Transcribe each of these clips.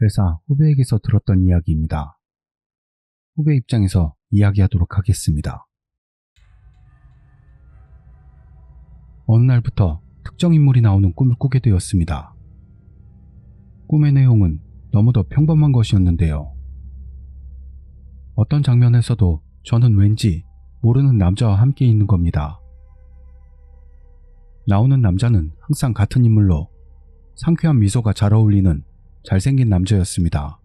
회사 후배에게서 들었던 이야기입니다. 후배 입장에서 이야기하도록 하겠습니다. 어느 날부터 특정 인물이 나오는 꿈을 꾸게 되었습니다. 꿈의 내용은 너무도 평범한 것이었는데요. 어떤 장면에서도 저는 왠지 모르는 남자와 함께 있는 겁니다. 나오는 남자는 항상 같은 인물로 상쾌한 미소가 잘 어울리는 잘생긴 남자였습니다.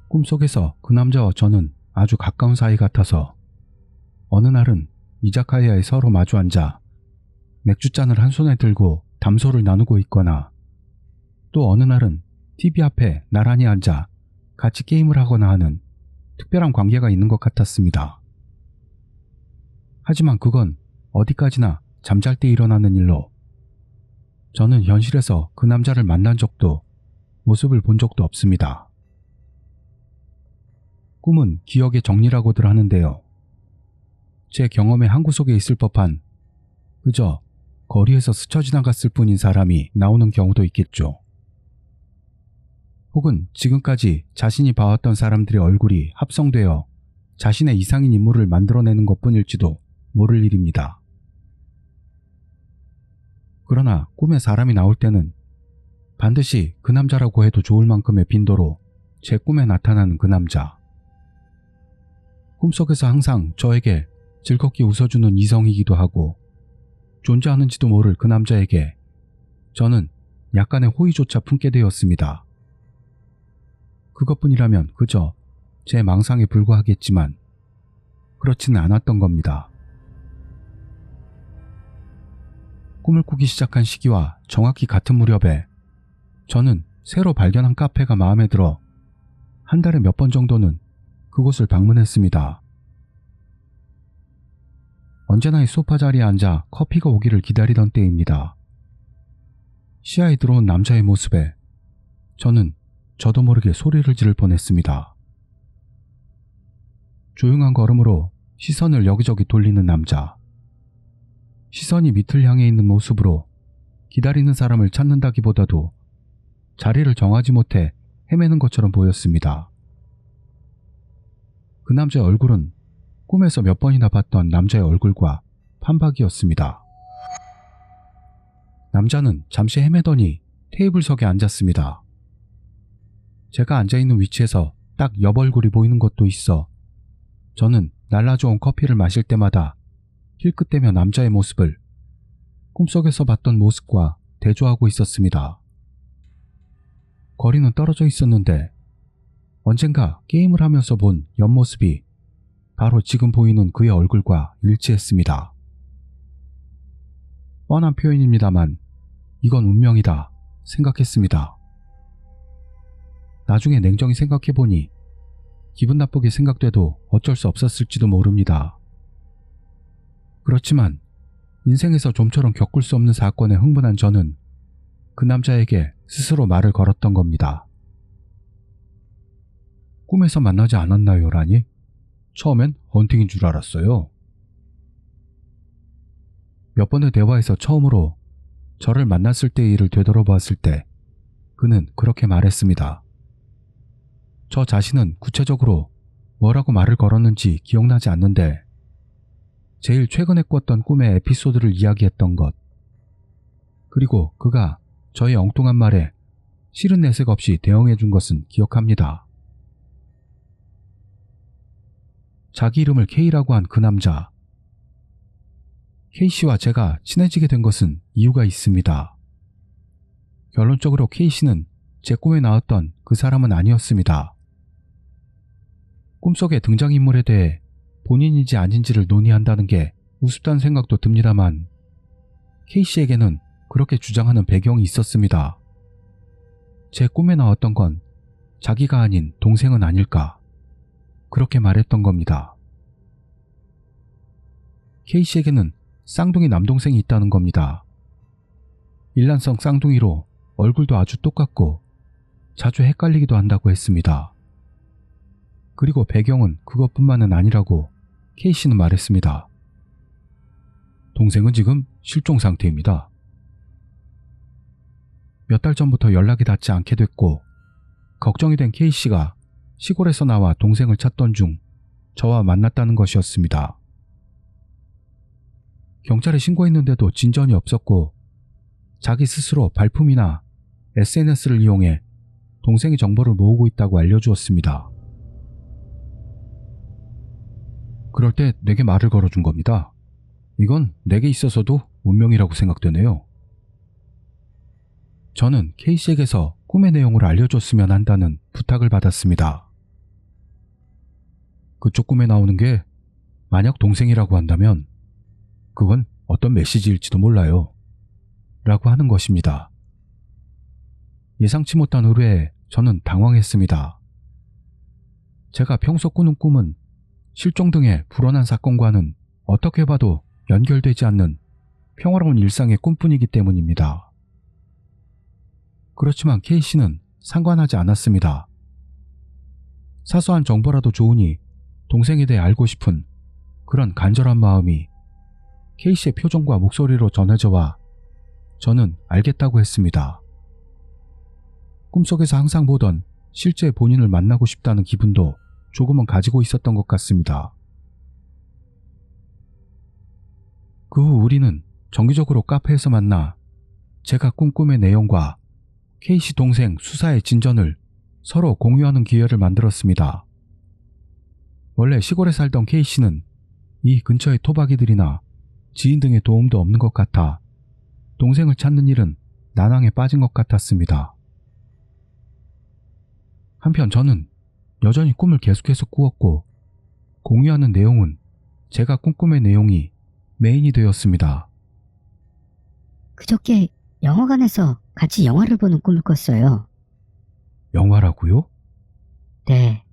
꿈속에서 그 남자와 저는 아주 가까운 사이 같아서 어느 날은 이자카야에 서로 마주 앉아 맥주잔을 한 손에 들고 담소를 나누고 있거나 또 어느 날은 TV 앞에 나란히 앉아 같이 게임을 하거나 하는 특별한 관계가 있는 것 같았습니다. 하지만 그건 어디까지나 잠잘 때 일어나는 일로 저는 현실에서 그 남자를 만난 적도 모습을 본 적도 없습니다. 꿈은 기억의 정리라고들 하는데요. 제 경험의 한 구석에 있을 법한 그저 거리에서 스쳐 지나갔을 뿐인 사람이 나오는 경우도 있겠죠. 혹은 지금까지 자신이 봐왔던 사람들의 얼굴이 합성되어 자신의 이상인 인물을 만들어내는 것뿐일지도 모를 일입니다. 그러나 꿈에 사람이 나올 때는 반드시 그 남자라고 해도 좋을 만큼의 빈도로 제 꿈에 나타나는 그 남자. 꿈속에서 항상 저에게 즐겁게 웃어주는 이성이기도 하고 존재하는지도 모를 그 남자에게 저는 약간의 호의조차 품게 되었습니다. 그것뿐이라면 그저 제 망상에 불과하겠지만 그렇지는 않았던 겁니다. 꿈을 꾸기 시작한 시기와 정확히 같은 무렵에 저는 새로 발견한 카페가 마음에 들어 한 달에 몇 번 정도는 그곳을 방문했습니다. 언제나 이 소파 자리에 앉아 커피가 오기를 기다리던 때입니다. 시야에 들어온 남자의 모습에 저는 저도 모르게 소리를 지를 뻔했습니다. 조용한 걸음으로 시선을 여기저기 돌리는 남자. 시선이 밑을 향해 있는 모습으로 기다리는 사람을 찾는다기보다도 자리를 정하지 못해 헤매는 것처럼 보였습니다. 그 남자의 얼굴은 꿈에서 몇 번이나 봤던 남자의 얼굴과 판박이었습니다. 남자는 잠시 헤매더니 테이블석에 앉았습니다. 제가 앉아있는 위치에서 딱 옆 얼굴이 보이는 것도 있어 저는 날라좋은 커피를 마실 때마다 힐끗대며 남자의 모습을 꿈속에서 봤던 모습과 대조하고 있었습니다. 거리는 떨어져 있었는데 언젠가 게임을 하면서 본 옆모습이 바로 지금 보이는 그의 얼굴과 일치했습니다. 뻔한 표현입니다만 이건 운명이다 생각했습니다. 나중에 냉정히 생각해보니 기분 나쁘게 생각돼도 어쩔 수 없었을지도 모릅니다. 그렇지만 인생에서 좀처럼 겪을 수 없는 사건에 흥분한 저는 그 남자에게 스스로 말을 걸었던 겁니다. 꿈에서 만나지 않았나요? 라니? 처음엔 헌팅인 줄 알았어요. 몇 번의 대화에서 처음으로 저를 만났을 때의 일을 되돌아보았을 때 그는 그렇게 말했습니다. 저 자신은 구체적으로 뭐라고 말을 걸었는지 기억나지 않는데 제일 최근에 꿨던 꿈의 에피소드를 이야기했던 것, 그리고 그가 저의 엉뚱한 말에 싫은 내색 없이 대응해 준 것은 기억합니다. 자기 이름을 K라고 한 그 남자. K씨와 제가 친해지게 된 것은 이유가 있습니다. 결론적으로 K씨는 제 꿈에 나왔던 그 사람은 아니었습니다. 꿈속의 등장인물에 대해 본인인지 아닌지를 논의한다는 게 우습다는 생각도 듭니다만 K씨에게는 그렇게 주장하는 배경이 있었습니다. 제 꿈에 나왔던 건 자기가 아닌 동생은 아닐까 그렇게 말했던 겁니다. K씨에게는 쌍둥이 남동생이 있다는 겁니다. 일란성 쌍둥이로 얼굴도 아주 똑같고 자주 헷갈리기도 한다고 했습니다. 그리고 배경은 그것뿐만은 아니라고 K씨는 말했습니다. 동생은 지금 실종 상태입니다. 몇 달 전부터 연락이 닿지 않게 됐고 걱정이 된 K씨가 시골에서 나와 동생을 찾던 중 저와 만났다는 것이었습니다. 경찰에 신고했는데도 진전이 없었고 자기 스스로 발품이나 SNS를 이용해 동생의 정보를 모으고 있다고 알려주었습니다. 그럴 때 내게 말을 걸어준 겁니다. 이건 내게 있어서도 운명이라고 생각되네요. 저는 K씨에게서 꿈의 내용을 알려줬으면 한다는 부탁을 받았습니다. 그쪽 꿈에 나오는 게 만약 동생이라고 한다면 그건 어떤 메시지일지도 몰라요. 라고 하는 것입니다. 예상치 못한 의뢰에 저는 당황했습니다. 제가 평소 꾸는 꿈은 실종 등의 불안한 사건과는 어떻게 봐도 연결되지 않는 평화로운 일상의 꿈뿐이기 때문입니다. 그렇지만 K씨는 상관하지 않았습니다. 사소한 정보라도 좋으니 동생에 대해 알고 싶은 그런 간절한 마음이 K씨의 표정과 목소리로 전해져와 저는 알겠다고 했습니다. 꿈속에서 항상 보던 실제 본인을 만나고 싶다는 기분도 조금은 가지고 있었던 것 같습니다. 그 후 우리는 정기적으로 카페에서 만나 제가 꾼 꿈의 내용과 K씨 동생 수사의 진전을 서로 공유하는 기회를 만들었습니다. 원래 시골에 살던 K씨는 이 근처의 토박이들이나 지인 등의 도움도 없는 것 같아 동생을 찾는 일은 난항에 빠진 것 같았습니다. 한편 저는 여전히 꿈을 계속해서 꾸었고 공유하는 내용은 제가 꾼 꿈의 내용이 메인이 되었습니다. 그저께 영화관에서 같이 영화를 보는 꿈을 꿨어요. 영화라고요? 네.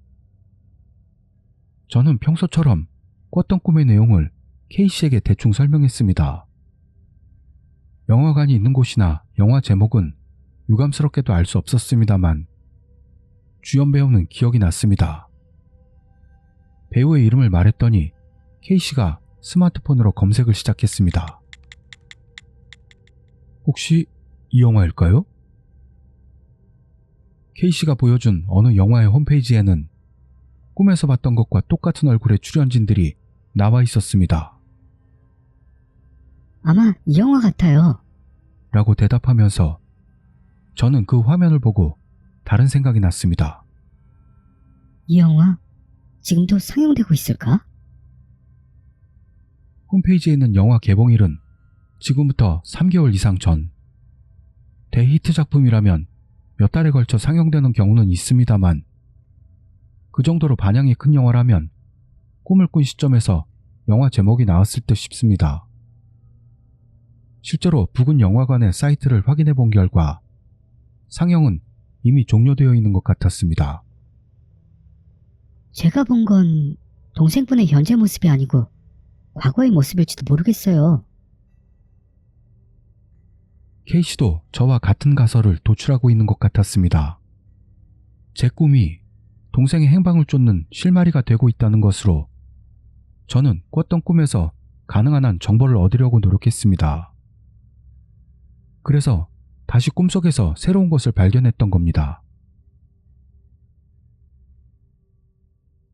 저는 평소처럼 꿨던 꿈의 내용을 K씨에게 대충 설명했습니다. 영화관이 있는 곳이나 영화 제목은 유감스럽게도 알 수 없었습니다만 주연 배우는 기억이 났습니다. 배우의 이름을 말했더니 K씨가 스마트폰으로 검색을 시작했습니다. 혹시 이 영화일까요? K씨가 보여준 어느 영화의 홈페이지에는 꿈에서 봤던 것과 똑같은 얼굴의 출연진들이 나와 있었습니다. 아마 이 영화 같아요. 라고 대답하면서 저는 그 화면을 보고 다른 생각이 났습니다. 이 영화 지금도 상영되고 있을까? 홈페이지에 있는 영화 개봉일은 지금부터 3개월 이상 전. 대히트 작품이라면 몇 달에 걸쳐 상영되는 경우는 있습니다만 그 정도로 반향이 큰 영화라면 꿈을 꾼 시점에서 영화 제목이 나왔을 듯 싶습니다. 실제로 부근 영화관의 사이트를 확인해 본 결과 상영은 이미 종료되어 있는 것 같았습니다. 제가 본 건 동생분의 현재 모습이 아니고 과거의 모습일지도 모르겠어요. K씨도 저와 같은 가설을 도출하고 있는 것 같았습니다. 제 꿈이 동생의 행방을 쫓는 실마리가 되고 있다는 것으로 저는 꿨던 꿈에서 가능한 한 정보를 얻으려고 노력했습니다. 그래서 다시 꿈속에서 새로운 것을 발견했던 겁니다.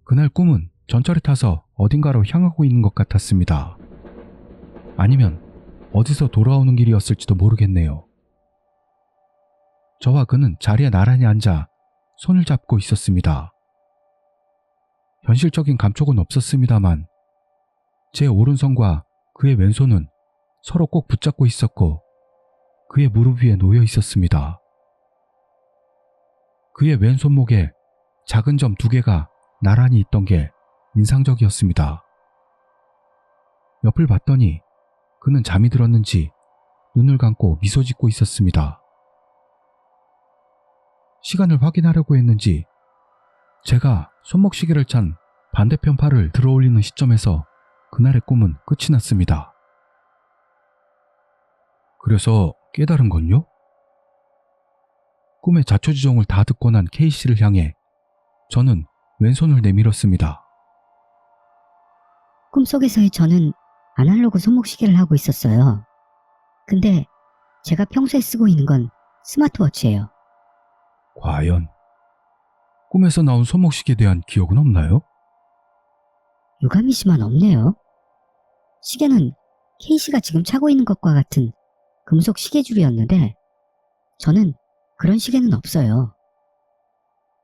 그날 꿈은 전철에 타서 어딘가로 향하고 있는 것 같았습니다. 아니면 어디서 돌아오는 길이었을지도 모르겠네요. 저와 그는 자리에 나란히 앉아 손을 잡고 있었습니다. 현실적인 감촉은 없었습니다만 제 오른손과 그의 왼손은 서로 꼭 붙잡고 있었고 그의 무릎 위에 놓여 있었습니다. 그의 왼손목에 작은 점 2개가 나란히 있던 게 인상적이었습니다. 옆을 봤더니 그는 잠이 들었는지 눈을 감고 미소 짓고 있었습니다. 시간을 확인하려고 했는지 제가 손목시계를 찬 반대편 팔을 들어올리는 시점에서 그날의 꿈은 끝이 났습니다. 그래서 깨달은 건요? 꿈의 자초지종을 다 듣고 난 K씨를 향해 저는 왼손을 내밀었습니다. 꿈속에서의 저는 아날로그 손목시계를 하고 있었어요. 근데 제가 평소에 쓰고 있는 건 스마트워치예요. 과연 꿈에서 나온 손목시계에 대한 기억은 없나요? 유감이지만 없네요. 시계는 K씨가 지금 차고 있는 것과 같은 금속 시계줄이었는데 저는 그런 시계는 없어요.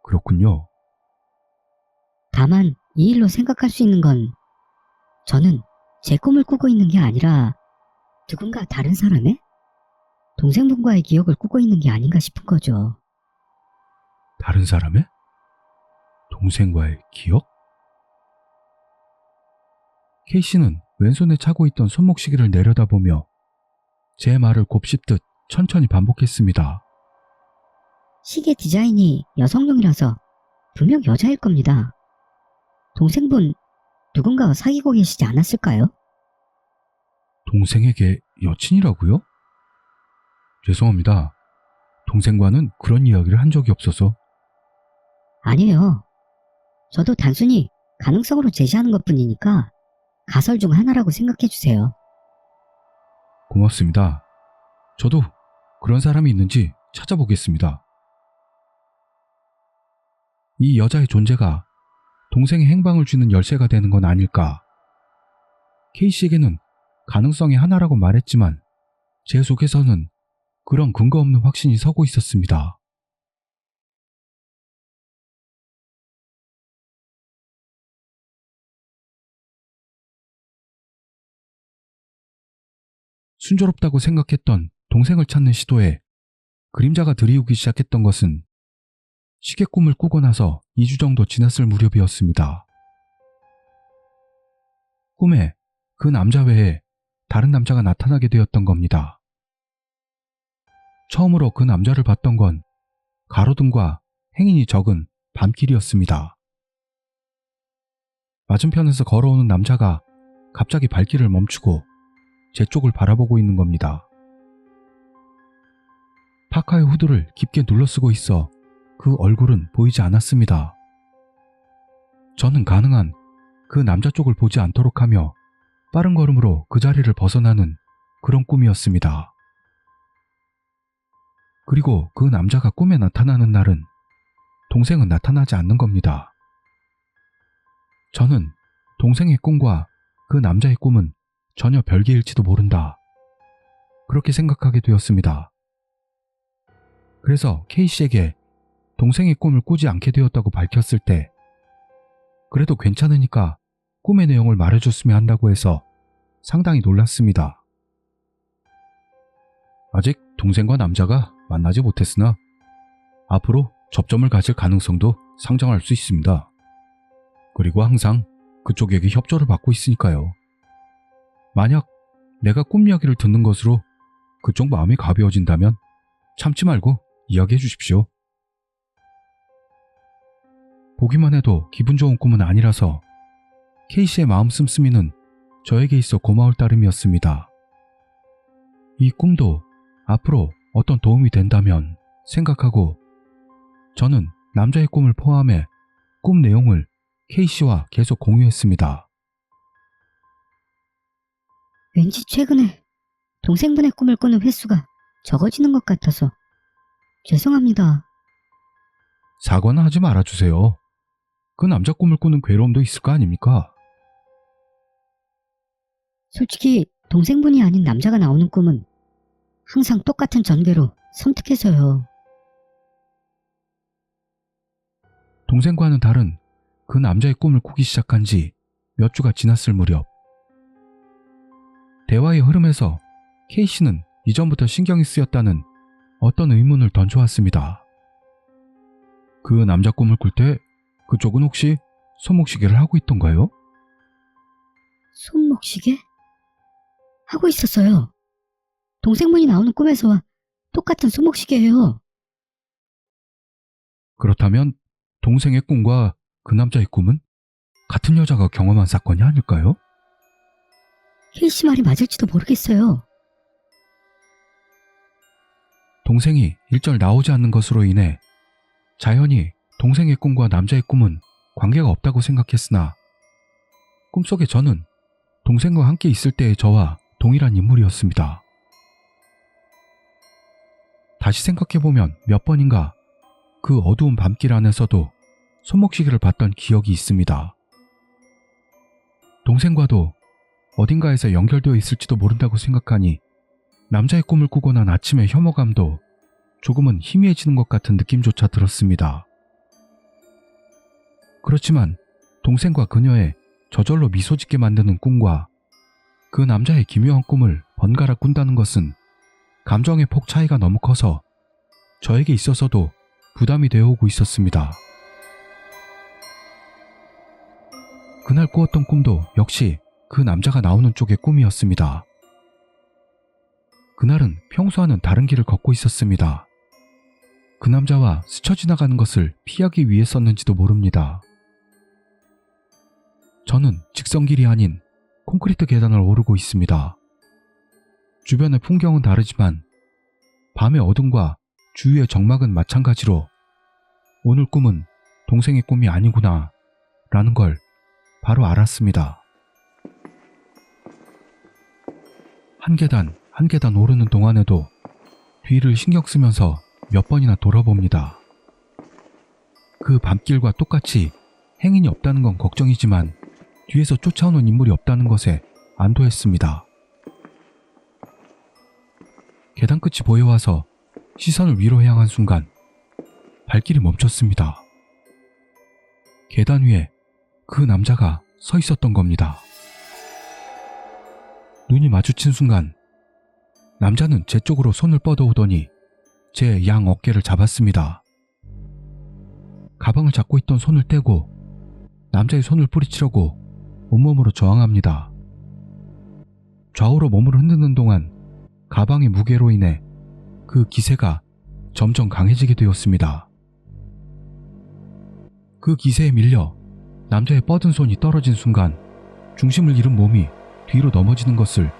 그렇군요. 다만 이 일로 생각할 수 있는 건 저는 제 꿈을 꾸고 있는 게 아니라 누군가 다른 사람의 동생분과의 기억을 꾸고 있는 게 아닌가 싶은 거죠. 다른 사람의? 동생과의 기억? K씨는 왼손에 차고 있던 손목시계를 내려다보며 제 말을 곱씹듯 천천히 반복했습니다. 시계 디자인이 여성용이라서 분명 여자일 겁니다. 동생분 누군가와 사귀고 계시지 않았을까요? 동생에게 여친이라고요? 죄송합니다. 동생과는 그런 이야기를 한 적이 없어서. 아니에요. 저도 단순히 가능성으로 제시하는 것뿐이니까 가설 중 하나라고 생각해 주세요. 고맙습니다. 저도 그런 사람이 있는지 찾아보겠습니다. 이 여자의 존재가 동생의 행방을 쥐는 열쇠가 되는 건 아닐까. K씨에게는 가능성의 하나라고 말했지만 제 속에서는 그런 근거 없는 확신이 서고 있었습니다. 순조롭다고 생각했던 동생을 찾는 시도에 그림자가 들이우기 시작했던 것은 시계 꿈을 꾸고 나서 2주 정도 지났을 무렵이었습니다. 꿈에 그 남자 외에 다른 남자가 나타나게 되었던 겁니다. 처음으로 그 남자를 봤던 건 가로등과 행인이 적은 밤길이었습니다. 맞은편에서 걸어오는 남자가 갑자기 발길을 멈추고 제 쪽을 바라보고 있는 겁니다. 파카의 후드를 깊게 눌러쓰고 있어 그 얼굴은 보이지 않았습니다. 저는 가능한 그 남자 쪽을 보지 않도록 하며 빠른 걸음으로 그 자리를 벗어나는 그런 꿈이었습니다. 그리고 그 남자가 꿈에 나타나는 날은 동생은 나타나지 않는 겁니다. 저는 동생의 꿈과 그 남자의 꿈은 전혀 별개일지도 모른다. 그렇게 생각하게 되었습니다. 그래서 K씨에게 동생의 꿈을 꾸지 않게 되었다고 밝혔을 때 그래도 괜찮으니까 꿈의 내용을 말해줬으면 한다고 해서 상당히 놀랐습니다. 아직 동생과 남자가 만나지 못했으나 앞으로 접점을 가질 가능성도 상정할 수 있습니다. 그리고 항상 그쪽에게 협조를 받고 있으니까요. 만약 내가 꿈 이야기를 듣는 것으로 그쪽 마음이 가벼워진다면 참지 말고 이야기해 주십시오. 보기만 해도 기분 좋은 꿈은 아니라서 K씨의 마음 씀씀이는 저에게 있어 고마울 따름이었습니다. 이 꿈도 앞으로 어떤 도움이 된다면 생각하고 저는 남자의 꿈을 포함해 꿈 내용을 K씨와 계속 공유했습니다. 왠지 최근에 동생분의 꿈을 꾸는 횟수가 적어지는 것 같아서 죄송합니다. 사과는 하지 말아주세요. 그 남자 꿈을 꾸는 괴로움도 있을 거 아닙니까? 솔직히 동생분이 아닌 남자가 나오는 꿈은 항상 똑같은 전개로 섬뜩해서요. 동생과는 다른 그 남자의 꿈을 꾸기 시작한 지 몇 주가 지났을 무렵 대화의 흐름에서 K씨는 이전부터 신경이 쓰였다는 어떤 의문을 던져왔습니다. 그 남자 꿈을 꿀 때 그쪽은 혹시 손목시계를 하고 있던가요? 손목시계? 하고 있었어요. 동생분이 나오는 꿈에서와 똑같은 손목시계예요. 그렇다면 동생의 꿈과 그 남자의 꿈은 같은 여자가 경험한 사건이 아닐까요? K씨 말이 맞을지도 모르겠어요. 동생이 일절 나오지 않는 것으로 인해 자연히 동생의 꿈과 남자의 꿈은 관계가 없다고 생각했으나 꿈속의 저는 동생과 함께 있을 때의 저와 동일한 인물이었습니다. 다시 생각해보면 몇 번인가 그 어두운 밤길 안에서도 손목시계를 봤던 기억이 있습니다. 동생과도 어딘가에서 연결되어 있을지도 모른다고 생각하니 남자의 꿈을 꾸고 난 아침의 혐오감도 조금은 희미해지는 것 같은 느낌조차 들었습니다. 그렇지만 동생과 그녀의 저절로 미소 짓게 만드는 꿈과 그 남자의 기묘한 꿈을 번갈아 꾼다는 것은 감정의 폭 차이가 너무 커서 저에게 있어서도 부담이 되어 오고 있었습니다. 그날 꾸었던 꿈도 역시 그 남자가 나오는 쪽의 꿈이었습니다. 그날은 평소와는 다른 길을 걷고 있었습니다. 그 남자와 스쳐 지나가는 것을 피하기 위해서였는지도 모릅니다. 저는 직선길이 아닌 콘크리트 계단을 오르고 있습니다. 주변의 풍경은 다르지만 밤의 어둠과 주위의 적막은 마찬가지로 오늘 꿈은 동생의 꿈이 아니구나 라는 걸 바로 알았습니다. 한 계단 한 계단 오르는 동안에도 뒤를 신경 쓰면서 몇 번이나 돌아봅니다. 그 밤길과 똑같이 행인이 없다는 건 걱정이지만 뒤에서 쫓아오는 인물이 없다는 것에 안도했습니다. 계단 끝이 보여와서 시선을 위로 향한 순간 발길이 멈췄습니다. 계단 위에 그 남자가 서 있었던 겁니다. 눈이 마주친 순간 남자는 제 쪽으로 손을 뻗어오더니 제 양 어깨를 잡았습니다. 가방을 잡고 있던 손을 떼고 남자의 손을 뿌리치려고 온몸으로 저항합니다. 좌우로 몸을 흔드는 동안 가방의 무게로 인해 그 기세가 점점 강해지게 되었습니다. 그 기세에 밀려 남자의 뻗은 손이 떨어진 순간 중심을 잃은 몸이 뒤로 넘어지는 것을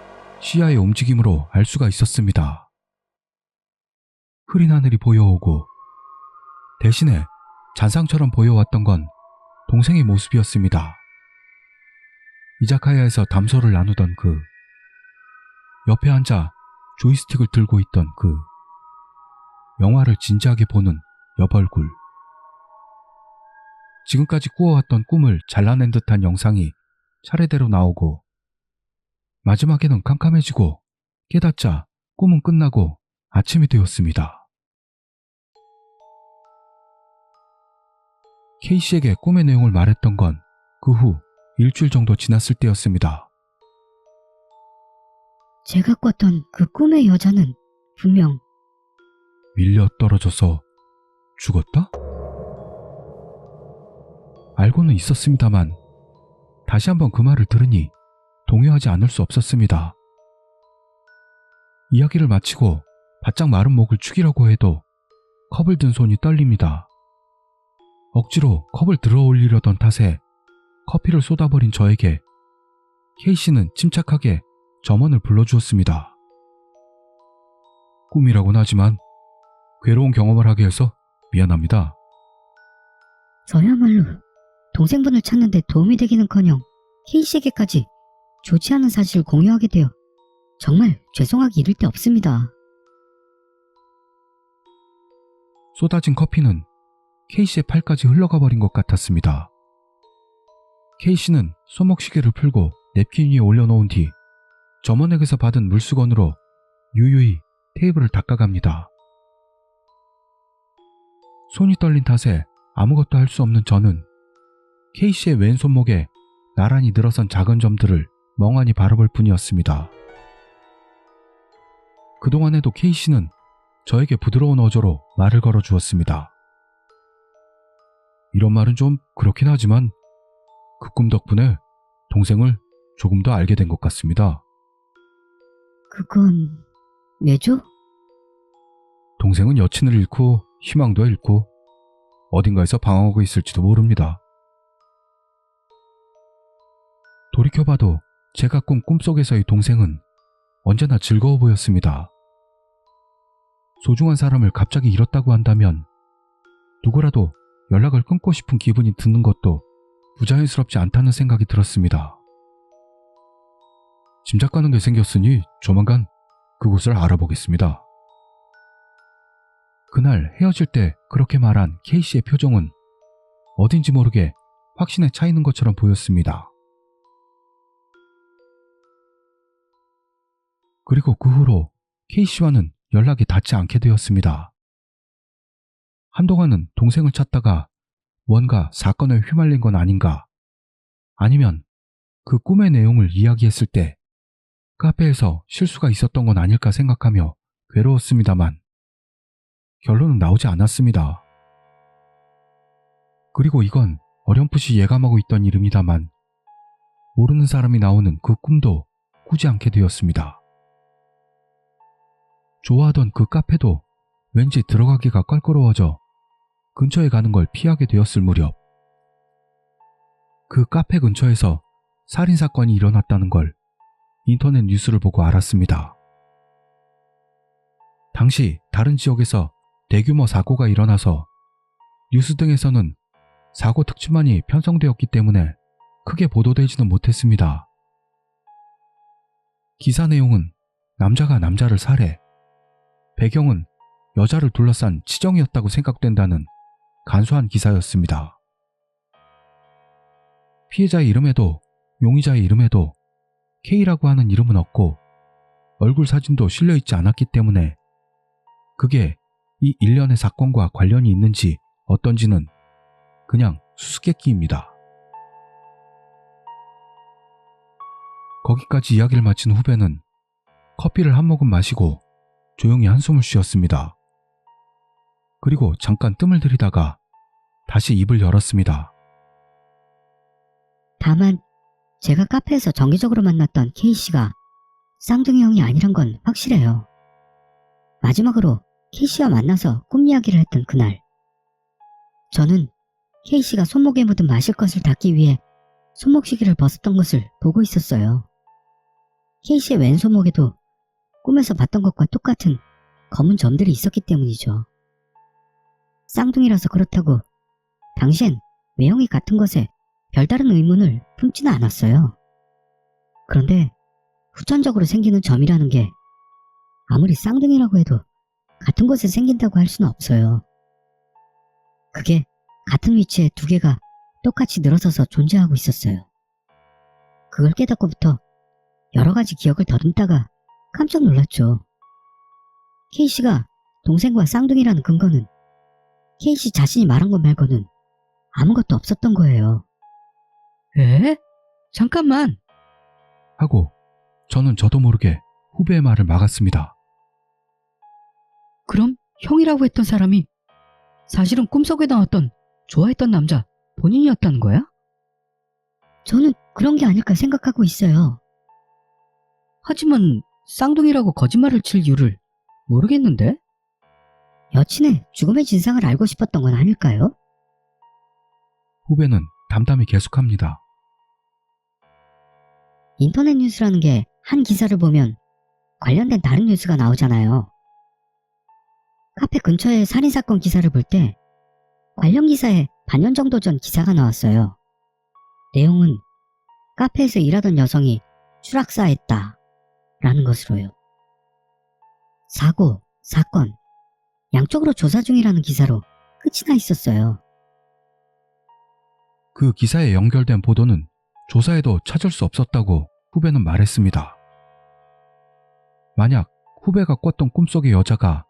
시야의 움직임으로 알 수가 있었습니다. 흐린 하늘이 보여오고 대신에 잔상처럼 보여왔던 건 동생의 모습이었습니다. 이자카야에서 담소를 나누던 그, 옆에 앉아 조이스틱을 들고 있던 그, 영화를 진지하게 보는 옆얼굴. 지금까지 꾸어왔던 꿈을 잘라낸 듯한 영상이 차례대로 나오고 마지막에는 캄캄해지고 깨닫자 꿈은 끝나고 아침이 되었습니다. K씨에게 꿈의 내용을 말했던 건 그 후 일주일 정도 지났을 때였습니다. 제가 꿨던 그 꿈의 여자는 분명 밀려 떨어져서 죽었다? 알고는 있었습니다만 다시 한번 그 말을 들으니 동요하지 않을 수 없었습니다. 이야기를 마치고 바짝 마른 목을 축이려고 해도 컵을 든 손이 떨립니다. 억지로 컵을 들어 올리려던 탓에 커피를 쏟아버린 저에게 K씨는 침착하게 점원을 불러주었습니다. 꿈이라고는 하지만 괴로운 경험을 하게 해서 미안합니다. 저야말로 동생분을 찾는데 도움이 되기는커녕 K씨에게까지 좋지 않은 사실을 공유하게 되어 정말 죄송하기 이를 데 없습니다. 쏟아진 커피는 K씨의 팔까지 흘러가 버린 것 같았습니다. K씨는 손목시계를 풀고 냅킨 위에 올려놓은 뒤 점원에게서 받은 물수건으로 유유히 테이블을 닦아갑니다. 손이 떨린 탓에 아무것도 할 수 없는 저는 K씨의 왼손목에 나란히 늘어선 작은 점들을 멍하니 바라볼 뿐이었습니다. 그동안에도 K씨는 저에게 부드러운 어조로 말을 걸어주었습니다. 이런 말은 좀 그렇긴 하지만 그 꿈 덕분에 동생을 조금 더 알게 된 것 같습니다. 그건 왜죠? 동생은 여친을 잃고 희망도 잃고 어딘가에서 방황하고 있을지도 모릅니다. 돌이켜봐도 제가 꾼 꿈속에서의 동생은 언제나 즐거워 보였습니다. 소중한 사람을 갑자기 잃었다고 한다면 누구라도 연락을 끊고 싶은 기분이 드는 것도 부자연스럽지 않다는 생각이 들었습니다. 짐작 가는 게 생겼으니 조만간 그곳을 알아보겠습니다. 그날 헤어질 때 그렇게 말한 K씨의 표정은 어딘지 모르게 확신에 차이는 것처럼 보였습니다. 그리고 그 후로 K씨와는 연락이 닿지 않게 되었습니다. 한동안은 동생을 찾다가 뭔가 사건에 휘말린 건 아닌가, 아니면 그 꿈의 내용을 이야기했을 때 카페에서 실수가 있었던 건 아닐까 생각하며 괴로웠습니다만 결론은 나오지 않았습니다. 그리고 이건 어렴풋이 예감하고 있던 이름이다만 모르는 사람이 나오는 그 꿈도 꾸지 않게 되었습니다. 좋아하던 그 카페도 왠지 들어가기가 껄끄러워져 근처에 가는 걸 피하게 되었을 무렵, 그 카페 근처에서 살인사건이 일어났다는 걸 인터넷 뉴스를 보고 알았습니다. 당시 다른 지역에서 대규모 사고가 일어나서 뉴스 등에서는 사고 특집만이 편성되었기 때문에 크게 보도되지는 못했습니다. 기사 내용은 남자가 남자를 살해, 배경은 여자를 둘러싼 치정이었다고 생각된다는 간소한 기사였습니다. 피해자의 이름에도 용의자의 이름에도 K라고 하는 이름은 없고 얼굴 사진도 실려있지 않았기 때문에 그게 이 일련의 사건과 관련이 있는지 어떤지는 그냥 수수께끼입니다. 거기까지 이야기를 마친 후배는 커피를 한 모금 마시고 조용히 한숨을 쉬었습니다. 그리고 잠깐 뜸을 들이다가 다시 입을 열었습니다. 다만 제가 카페에서 정기적으로 만났던 K씨가 쌍둥이 형이 아니란 건 확실해요. 마지막으로 K씨와 만나서 꿈 이야기를 했던 그날, 저는 K씨가 손목에 묻은 마실 것을 닦기 위해 손목시계를 벗었던 것을 보고 있었어요. K씨의 왼손목에도 꿈에서 봤던 것과 똑같은 검은 점들이 있었기 때문이죠. 쌍둥이라서 그렇다고 당시엔 외형이 같은 것에 별다른 의문을 품지는 않았어요. 그런데 후천적으로 생기는 점이라는 게 아무리 쌍둥이라고 해도 같은 곳에 생긴다고 할 수는 없어요. 그게 같은 위치에 두 개가 똑같이 늘어서서 존재하고 있었어요. 그걸 깨닫고부터 여러 가지 기억을 더듬다가 깜짝 놀랐죠. K씨가 동생과 쌍둥이라는 근거는 K씨 자신이 말한 것 말고는 아무것도 없었던 거예요. 에? 잠깐만. 하고 저는 저도 모르게 후배의 말을 막았습니다. 그럼 형이라고 했던 사람이 사실은 꿈속에 나왔던 좋아했던 남자 본인이었다는 거야? 저는 그런 게 아닐까 생각하고 있어요. 하지만 쌍둥이라고 거짓말을 칠 이유를 모르겠는데? 여친의 죽음의 진상을 알고 싶었던 건 아닐까요? 후배는 담담히 계속합니다. 인터넷 뉴스라는 게 한 기사를 보면 관련된 다른 뉴스가 나오잖아요. 카페 근처의 살인사건 기사를 볼 때 관련 기사에 반년 정도 전 기사가 나왔어요. 내용은 카페에서 일하던 여성이 추락사했다 라는 것으로요. 사고, 사건, 양쪽으로 조사 중이라는 기사로 끝이 나 있었어요. 그 기사에 연결된 보도는 조사에도 찾을 수 없었다고 후배는 말했습니다. 만약 후배가 꿨던 꿈속의 여자가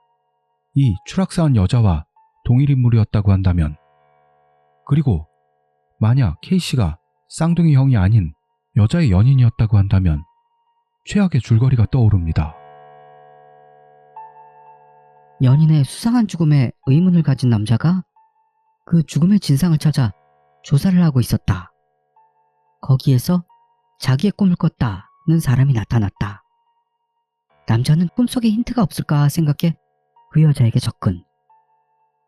이 추락사한 여자와 동일 인물이었다고 한다면, 그리고 만약 K씨가 쌍둥이 형이 아닌 여자의 연인이었다고 한다면 최악의 줄거리가 떠오릅니다. 연인의 수상한 죽음에 의문을 가진 남자가 그 죽음의 진상을 찾아 조사를 하고 있었다. 거기에서 자기의 꿈을 꿨다는 사람이 나타났다. 남자는 꿈속에 힌트가 없을까 생각해 그 여자에게 접근.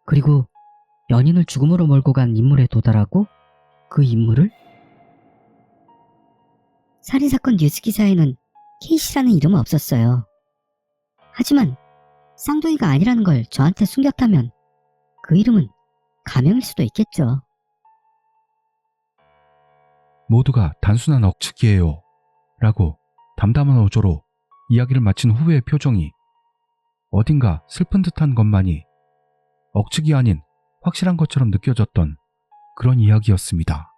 그리고 연인을 죽음으로 몰고 간 인물에 도달하고 그 인물을 살인사건 뉴스 기사에는 K씨라는 이름은 없었어요. 하지만 쌍둥이가 아니라는 걸 저한테 숨겼다면 그 이름은 가명일 수도 있겠죠. 모두가 단순한 억측이에요 라고 담담한 어조로 이야기를 마친 후배의 표정이 어딘가 슬픈 듯한 것만이 억측이 아닌 확실한 것처럼 느껴졌던 그런 이야기였습니다.